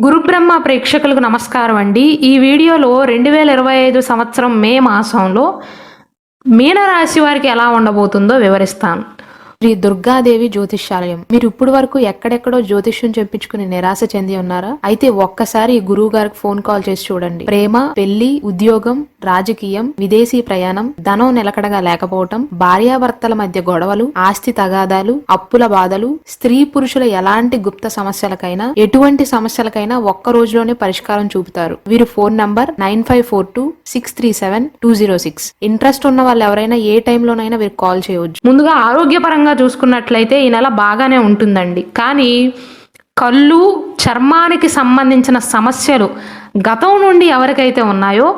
గురుబ్రహ్మ ప్రేక్షకులకు నమస్కారం అండి. ఈ వీడియోలో 2025 సంవత్సరం మే మాసంలో మీనరాశి వారికి ఎలా ఉండబోతుందో వివరిస్తాను. శ్రీ దుర్గాదేవి జ్యోతిష్యాలయం. మీరు ఇప్పుడు వరకు ఎక్కడెక్కడో జ్యోతిష్యం చెప్పించుకుని నిరాశ చెంది ఉన్నారా? అయితే ఒక్కసారి గురువు గారికి ఫోన్ కాల్ చేసి చూడండి. ప్రేమ, పెళ్లి, ఉద్యోగం, రాజకీయం, విదేశీ ప్రయాణం, ధనం నిలకడగా లేకపోవటం, భార్యాభర్తల మధ్య గొడవలు, ఆస్తి తగాదాలు, అప్పుల బాధలు, స్త్రీ పురుషుల ఎలాంటి గుప్త సమస్యలకైనా, ఎటువంటి సమస్యలకైనా ఒక్క రోజులోనే పరిష్కారం చూపుతారు. వీరు ఫోన్ నంబర్ 9542637206. ఇంట్రెస్ట్ ఉన్న వాళ్ళు ఎవరైనా ఏ టైంలోనైనా వీరు కాల్ చేయవచ్చు. ముందుగా ఆరోగ్యపరంగా చూసుకున్నట్లయితే ఈ నెల బాగానే ఉంటుందండి. కానీ కళ్ళు, చర్మానికి సంబంధించిన సమస్యలు గతం నుండి ఎవరికైతే ఉన్నాయో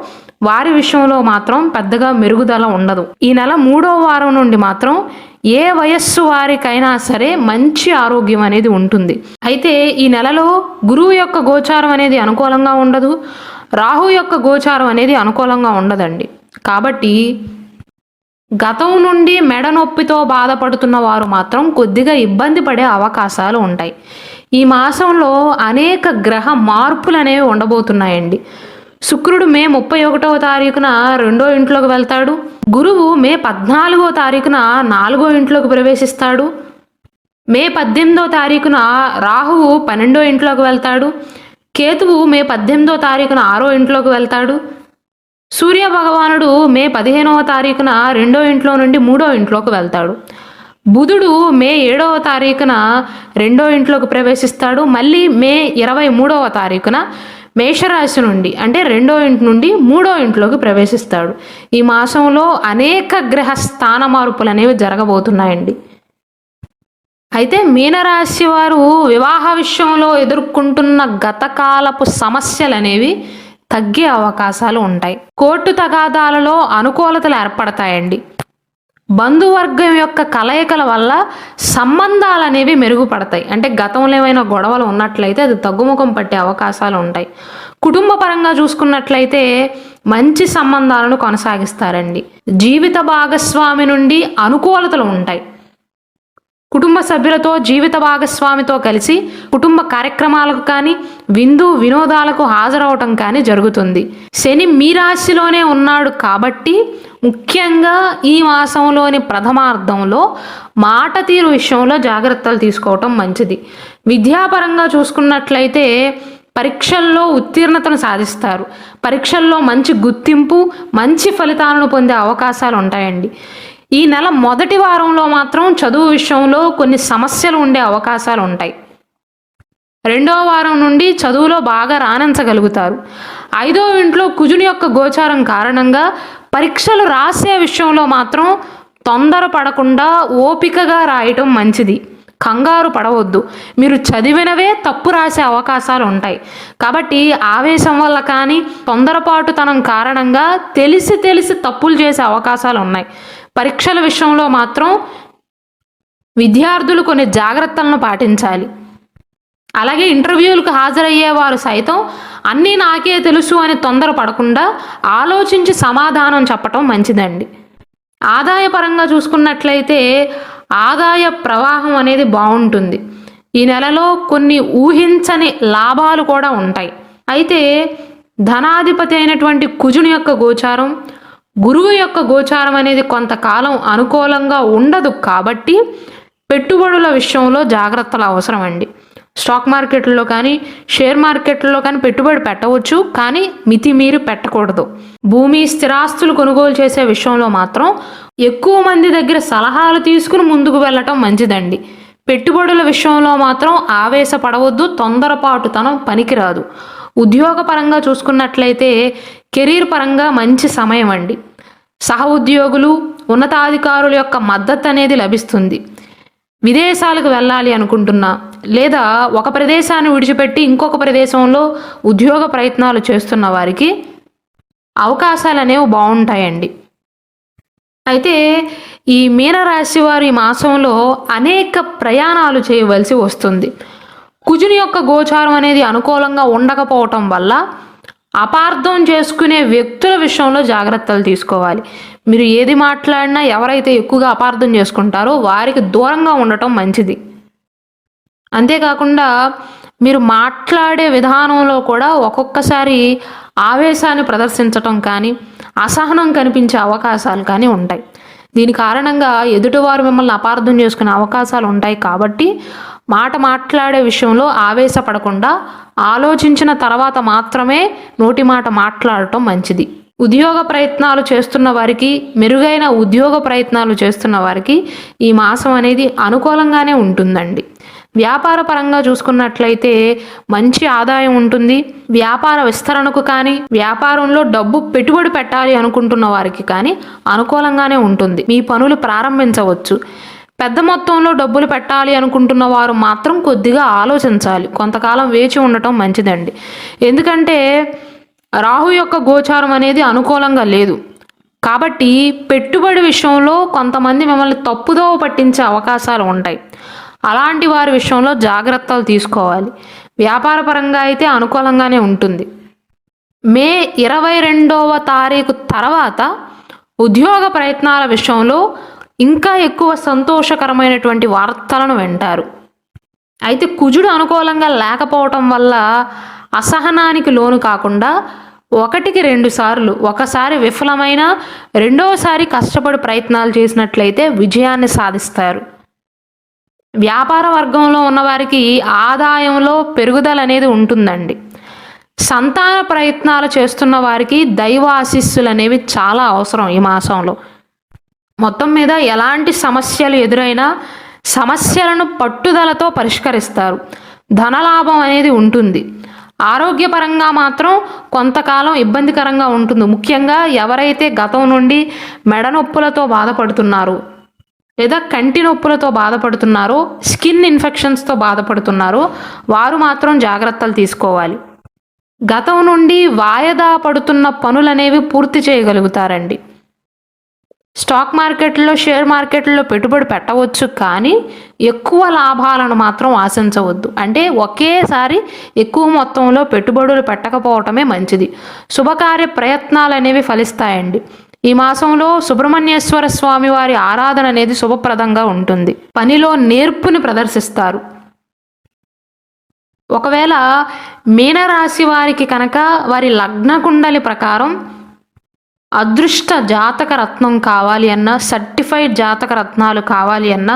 వారి విషయంలో మాత్రం పెద్దగా మెరుగుదల ఉండదు. ఈ నెల 3వ వారం నుండి మాత్రం ఏ వయస్సు వారికైనా సరే మంచి ఆరోగ్యం అనేది ఉంటుంది. అయితే ఈ నెలలో గురువు యొక్క గోచారం అనేది అనుకూలంగా ఉండదు, రాహు యొక్క గోచారం అనేది అనుకూలంగా ఉండదండి. కాబట్టి గతం నుండి మెడ నొప్పితో బాధపడుతున్న వారు మాత్రం కొద్దిగా ఇబ్బంది పడే అవకాశాలు ఉంటాయి. ఈ మాసంలో అనేక గ్రహ మార్పులు అనేవి ఉండబోతున్నాయండి. శుక్రుడు మే 31వ తారీఖున 2వ ఇంట్లోకి వెళ్తాడు. గురువు మే 14వ తారీఖున 4వ ఇంట్లోకి ప్రవేశిస్తాడు. మే 18వ తారీఖున రాహువు 12వ ఇంట్లోకి వెళ్తాడు. కేతువు మే 18వ తారీఖున 6వ ఇంట్లోకి వెళ్తాడు. సూర్య భగవానుడు మే 15వ తారీఖున 2వ ఇంట్లో నుండి 3వ ఇంట్లోకి వెళ్తాడు. బుధుడు మే 7వ తారీఖున 2వ ఇంట్లోకి ప్రవేశిస్తాడు. మళ్ళీ మే 23వ తారీఖున మేషరాశి నుండి అంటే 2వ ఇంటి నుండి 3వ ఇంట్లోకి ప్రవేశిస్తాడు. ఈ మాసంలో అనేక గ్రహ స్థాన మార్పులు అనేవి జరగబోతున్నాయండి. అయితే మీనరాశి వారు వివాహ విషయంలో ఎదుర్కొంటున్న గతకాలపు సమస్యలు అనేవి తగ్గే అవకాశాలు ఉంటాయి. కోర్టు తగాదాలలో అనుకూలతలు ఏర్పడతాయండి. బంధువర్గం యొక్క కలయికల వల్ల సంబంధాలు అనేవి మెరుగుపడతాయి. అంటే గతంలో ఏమైనా గొడవలు ఉన్నట్లయితే అది తగ్గుముఖం పట్టే అవకాశాలు ఉంటాయి. కుటుంబ పరంగా చూసుకున్నట్లయితే మంచి సంబంధాలను కొనసాగిస్తారండి. జీవిత భాగస్వామి నుండి అనుకూలతలు ఉంటాయి. కుటుంబ సభ్యులతో, జీవిత భాగస్వామితో కలిసి కుటుంబ కార్యక్రమాలకు కానీ, విందు వినోదాలకు హాజరవటం కానీ జరుగుతుంది. శని మీ రాశిలోనే ఉన్నాడు కాబట్టి ముఖ్యంగా ఈ మాసంలోని ప్రథమార్థంలో మాట తీరు విషయంలో జాగ్రత్తలు తీసుకోవటం మంచిది. విద్యాపరంగా చూసుకున్నట్లయితే పరీక్షల్లో ఉత్తీర్ణతను సాధిస్తారు. పరీక్షల్లో మంచి గుర్తింపు, మంచి ఫలితాలను పొందే అవకాశాలు ఉంటాయండి. ఈ నెల మొదటి వారంలో మాత్రం చదువు విషయంలో కొన్ని సమస్యలు ఉండే అవకాశాలు ఉంటాయి. 2వ వారం నుండి చదువులో బాగా రాణించగలుగుతారు. 5వ ఇంట్లో కుజుని యొక్క గోచారం కారణంగా పరీక్షలు రాసే విషయంలో మాత్రం తొందరపడకుండా ఓపికగా రాయటం మంచిది. కంగారు పడవద్దు. మీరు చదివినవే తప్పు రాసే అవకాశాలు ఉంటాయి. కాబట్టి ఆవేశం వల్ల కానీ, తొందరపాటుతనం కారణంగా తెలిసి తప్పులు చేసే అవకాశాలు ఉన్నాయి. పరీక్షల విషయంలో మాత్రం విద్యార్థులు కొన్ని జాగ్రత్తలను పాటించాలి. అలాగే ఇంటర్వ్యూలకు హాజరయ్యేవారు సైతం అన్నీ నాకే తెలుసు అని తొందరపడకుండా ఆలోచించి సమాధానం చెప్పటం మంచిదండి. ఆదాయపరంగా చూసుకున్నట్లయితే ఆదాయ ప్రవాహం అనేది బాగుంటుంది. ఈ నెలలో కొన్ని ఊహించని లాభాలు కూడా ఉంటాయి. అయితే ధనాధిపతి అయినటువంటి కుజుని యొక్క గోచారం, గురువు యొక్క గోచారం అనేది కొంతకాలం అనుకూలంగా ఉండదు. కాబట్టి పెట్టుబడుల విషయంలో జాగ్రత్తలు అవసరం అండి. స్టాక్ మార్కెట్లో కానీ, షేర్ మార్కెట్లో కానీ పెట్టుబడి పెట్టవచ్చు, కానీ మితిమీరి పెట్టకూడదు. భూమి, స్థిరాస్తులు కొనుగోలు చేసే విషయంలో మాత్రం ఎక్కువ మంది దగ్గర సలహాలు తీసుకుని ముందుకు వెళ్ళటం మంచిదండి. పెట్టుబడుల విషయంలో మాత్రం ఆవేశపడవద్దు, తొందరపాటుతనం పనికిరాదు. ఉద్యోగపరంగా చూసుకున్నట్లయితే కెరీర్ పరంగా మంచి సమయం అండి. సహ ఉద్యోగులు, ఉన్నతాధికారుల యొక్క మద్దతు అనేది లభిస్తుంది. విదేశాలకు వెళ్ళాలి అనుకుంటున్నా, లేదా ఒక ప్రదేశాన్ని విడిచిపెట్టి ఇంకొక ప్రదేశంలో ఉద్యోగ ప్రయత్నాలు చేస్తున్న వారికి అవకాశాలు అనేవి బాగుంటాయండి. అయితే ఈ మీనరాశి వారు ఈ మాసంలో అనేక ప్రయాణాలు చేయవలసి వస్తుంది. కుజుని యొక్క గోచారం అనేది అనుకూలంగా ఉండకపోవటం వల్ల అపార్థం చేసుకునే వ్యక్తుల విషయంలో జాగ్రత్తలు తీసుకోవాలి. మీరు ఏది మాట్లాడినా ఎవరైతే ఎక్కువగా అపార్థం చేసుకుంటారో వారికి దూరంగా ఉండటం మంచిది. అంతేకాకుండా మీరు మాట్లాడే విధానంలో కూడా ఒక్కొక్కసారి ఆవేశాన్ని ప్రదర్శించటం కానీ, అసహనం కనిపించే అవకాశాలు కానీ ఉంటాయి. దీని కారణంగా ఎదుటివారు మిమ్మల్ని అపార్థం చేసుకునే అవకాశాలు ఉంటాయి. కాబట్టి మాట్లాడే విషయంలో ఆవేశపడకుండా ఆలోచించిన తర్వాత మాత్రమే నోటి మాట మాట్లాడటం మంచిది. ఉద్యోగ ప్రయత్నాలు చేస్తున్న వారికి, మెరుగైన ఉద్యోగ ప్రయత్నాలు చేస్తున్న వారికి ఈ మాసం అనేది అనుకూలంగానే ఉంటుందండి. వ్యాపార పరంగా చూసుకున్నట్లయితే మంచి ఆదాయం ఉంటుంది. వ్యాపార విస్తరణకు కానీ, వ్యాపారంలో డబ్బు పెట్టుబడి పెట్టాలి అనుకుంటున్న వారికి కానీ అనుకూలంగానే ఉంటుంది. మీ పనులు ప్రారంభించవచ్చు. పెద్ద మొత్తంలో డబ్బులు పెట్టాలి అనుకుంటున్న వారు మాత్రం కొద్దిగా ఆలోచించాలి. కొంతకాలం వేచి ఉండటం మంచిదండి. ఎందుకంటే రాహు యొక్క గోచారం అనేది అనుకూలంగా లేదు. కాబట్టి పెట్టుబడి విషయంలో కొంతమంది మిమ్మల్ని తప్పుదోవ పట్టించే అవకాశాలు ఉంటాయి. అలాంటి వారి విషయంలో జాగ్రత్తలు తీసుకోవాలి. వ్యాపార పరంగా అయితే అనుకూలంగానే ఉంటుంది. మే 22వ తారీఖు తర్వాత ఉద్యోగ ప్రయత్నాల విషయంలో ఇంకా ఎక్కువ సంతోషకరమైనటువంటి వార్తలను వింటారు. అయితే కుజుడు అనుకూలంగా లేకపోవటం వల్ల అసహనానికి లోను కాకుండా 1కి 2 సార్లు, ఒకసారి విఫలమైన రెండవసారి కష్టపడి ప్రయత్నాలు చేసినట్లయితే విజయాన్ని సాధిస్తారు. వ్యాపార వర్గంలో ఉన్నవారికి ఆదాయంలో పెరుగుదల అనేది ఉంటుందండి. సంతాన ప్రయత్నాలు చేస్తున్న వారికి దైవ ఆశీస్సులు అనేవి చాలా అవసరం ఈ మాసంలో. మొత్తం మీద ఎలాంటి సమస్యలు ఎదురైనా సమస్యలను పట్టుదలతో పరిష్కరిస్తారు. ధనలాభం అనేది ఉంటుంది. ఆరోగ్యపరంగా మాత్రం కొంతకాలం ఇబ్బందికరంగా ఉంటుంది. ముఖ్యంగా ఎవరైతే గతం నుండి మెడ నొప్పులతో బాధపడుతున్నారో, లేదా కంటి నొప్పులతో బాధపడుతున్నారో, స్కిన్ ఇన్ఫెక్షన్స్తో బాధపడుతున్నారో వారు మాత్రం జాగ్రత్తలు తీసుకోవాలి. గతం నుండి వాయిదా పడుతున్న పనులనేవి పూర్తి చేయగలుగుతారండి. స్టాక్ మార్కెట్లో, షేర్ మార్కెట్లో పెట్టుబడి పెట్టవచ్చు, కానీ ఎక్కువ లాభాలను మాత్రం ఆశించవద్దు. అంటే ఒకేసారి ఎక్కువ మొత్తంలో పెట్టుబడులు పెట్టకపోవటమే మంచిది. శుభకార్య ప్రయత్నాలు అనేవి ఫలిస్తాయండి. ఈ మాసంలో సుబ్రహ్మణ్యేశ్వర స్వామి వారి ఆరాధన అనేది శుభప్రదంగా ఉంటుంది. పనిలో నేర్పుని ప్రదర్శిస్తారు. ఒకవేళ మీనరాశి వారికి కనుక వారి లగ్న కుండలి ప్రకారం అదృష్ట జాతక రత్నం కావాలి అన్నా, సర్టిఫైడ్ జాతక రత్నాలు కావాలి అన్నా,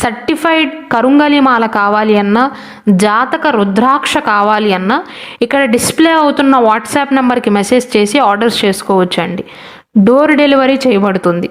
సర్టిఫైడ్ కరుంగలిమాల కావాలి అన్నా, జాతక రుద్రాక్ష కావాలి అన్నా ఇక్కడ డిస్ప్లే అవుతున్న వాట్సాప్ నెంబర్కి మెసేజ్ చేసి ఆర్డర్స్ చేసుకోవచ్చండి. డోర్ డెలివరీ చేయబడుతుంది.